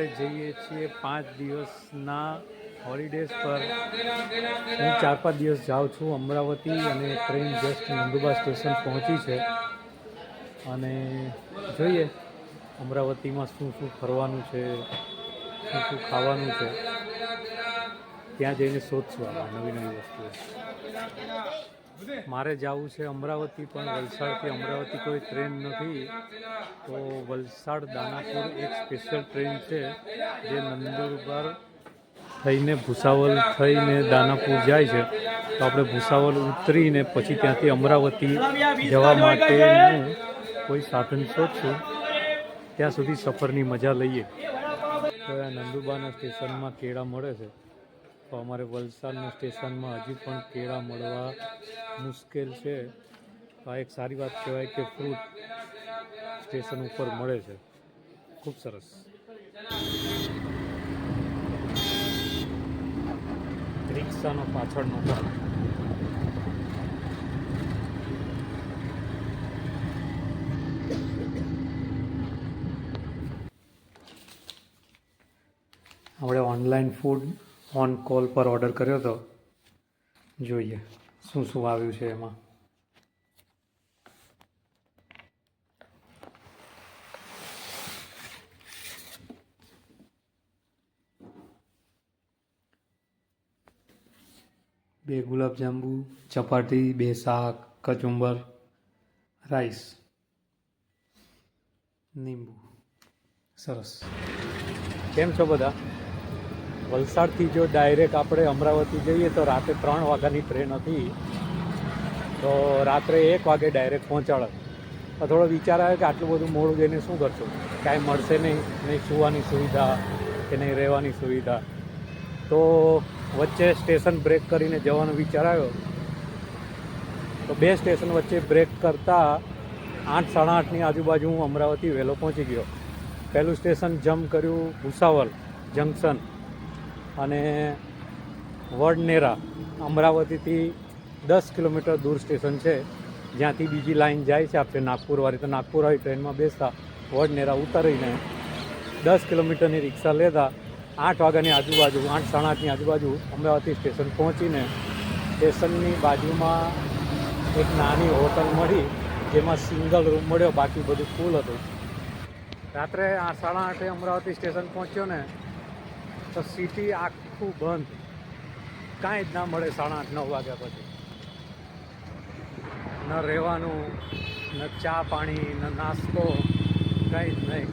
આપણે જઈએ છીએ 5 દિવસના હોલિડેઝ પર. હું 4-5 દિવસ જાઉં છું અમરાવતી અને ટ્રેન જસ્ટ નંદુબા સ્ટેશન પહોંચી છે. અને જોઈએ અમરાવતીમાં શું શું ફરવાનું છે, શું શું ખાવાનું છે, ત્યાં જઈને શોધશું આપણે નવી નવી વસ્તુઓ. મારે જવું છે અમરાવતી, પણ વલસાડથી અમરાવતી કોઈ ટ્રેન નથી. તો વલસાડ દાનાપુર એક સ્પેશિયલ ટ્રેન છે જે નંદુરબાર થઈને ભૂસાવલ થઈને દાનાપુર જાય છે. તો આપણે ભૂસાવલ ઉતરીને પછી ત્યાંથી અમરાવતી જવા માટેનું કોઈ સાધન શોધશું. ત્યાં સુધી સફરની મજા લઈએ. તો આ નંદુબાના સ્ટેશનમાં કેળા મળે છે, તો અમારે વલસાડના સ્ટેશનમાં હજી પણ કેળા મળવા મુશ્કેલ છે. આ એક સારી વાત કહેવાય કે ફ્રૂટ સ્ટેશન ઉપર મળે છે. ખૂબ સરસ. રિક્ષાનો પાછળનો ભાગ. આપણે ઓનલાઈન ફૂડ ઓન કોલ પર ઓર્ડર કર્યો હતો. જોઈએ શું શું આવ્યું છે એમાં. બે ગુલાબજાંબુ, ચપાટી, 2 શાક, કચુંબર, રાઈસ, લીંબુ. સરસ. કેમ છો બધા? વલસાડથી જો ડાયરેક્ટ આપણે અમરાવતી જઈએ તો રાતે 3 વાગ્યાની ટ્રેન હતી. તો રાત્રે 1 વાગે ડાયરેક્ટ પહોંચાડે. તો થોડો વિચાર આવે કે આટલું બધું મોડું જઈને શું કરશું, કાંઈ મળશે નહીં સુવાની સુવિધા કે નહીં રહેવાની સુવિધા. તો વચ્ચે સ્ટેશન બ્રેક કરીને જવાનો વિચાર આવ્યો. તો 2 સ્ટેશન વચ્ચે બ્રેક કરતાં 8-8:30ની આજુબાજુ હું અમરાવતી વહેલો પહોંચી ગયો. પહેલું સ્ટેશન જમ્પ કર્યું ભૂસાવલ જંકશન અને વડનેરા. અમરાવતીથી 10 કિલોમીટર દૂર સ્ટેશન છે, જ્યાંથી બીજી લાઈન જાય છે આપણે નાગપુરવાળી. તો નાગપુરવાળી ટ્રેનમાં બેસતા વડનેરા ઉતરીને 10 કિલોમીટરની રિક્ષા લેતા 8 વાગ્યાની આજુબાજુ 8-8:30ની આજુબાજુ અમરાવતી સ્ટેશન પહોંચીને સ્ટેશનની બાજુમાં એક નાની હોટલ મળી, જેમાં સિંગલ રૂમ મળ્યો, બાકી બધું ફૂલ હતું. રાત્રે 8-8:30 અમરાવતી સ્ટેશન પહોંચ્યો ને તો સિટી આખું બંધ, કાંઈ જ ના મળે 8:30-9 વાગ્યા પછી. ન રહેવાનું, ન ચા પાણી, ન નાસ્તો, કંઈ જ નહીં.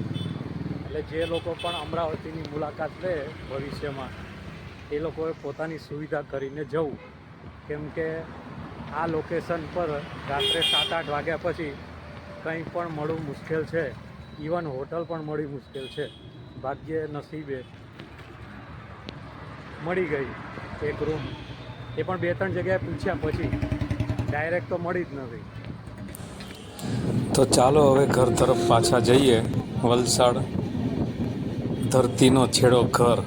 એટલે જે લોકો પણ અમરાવતીની મુલાકાત લે ભવિષ્યમાં, એ લોકોએ પોતાની સુવિધા કરીને જવું. કેમ કે આ લોકેશન પર રાત્રે 7-8 વાગ્યા પછી કંઈ પણ મળવું મુશ્કેલ છે. ઇવન હોટલ પણ મળી મુશ્કેલ છે. ભાગ્યે નસીબે મળી ગઈ એક રૂમ, એ પણ 2-3 જગ્યાએ પૂછ્યા પછી, ડાયરેક્ટ તો મળી જ નથી. તો ચાલો હવે ઘર તરફ પાછા જઈએ. વલસાડ ધરતીનો છેડો ઘર.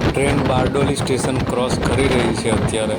ટ્રેન બારડોલી સ્ટેશન ક્રોસ કરી રહી છે અત્યારે.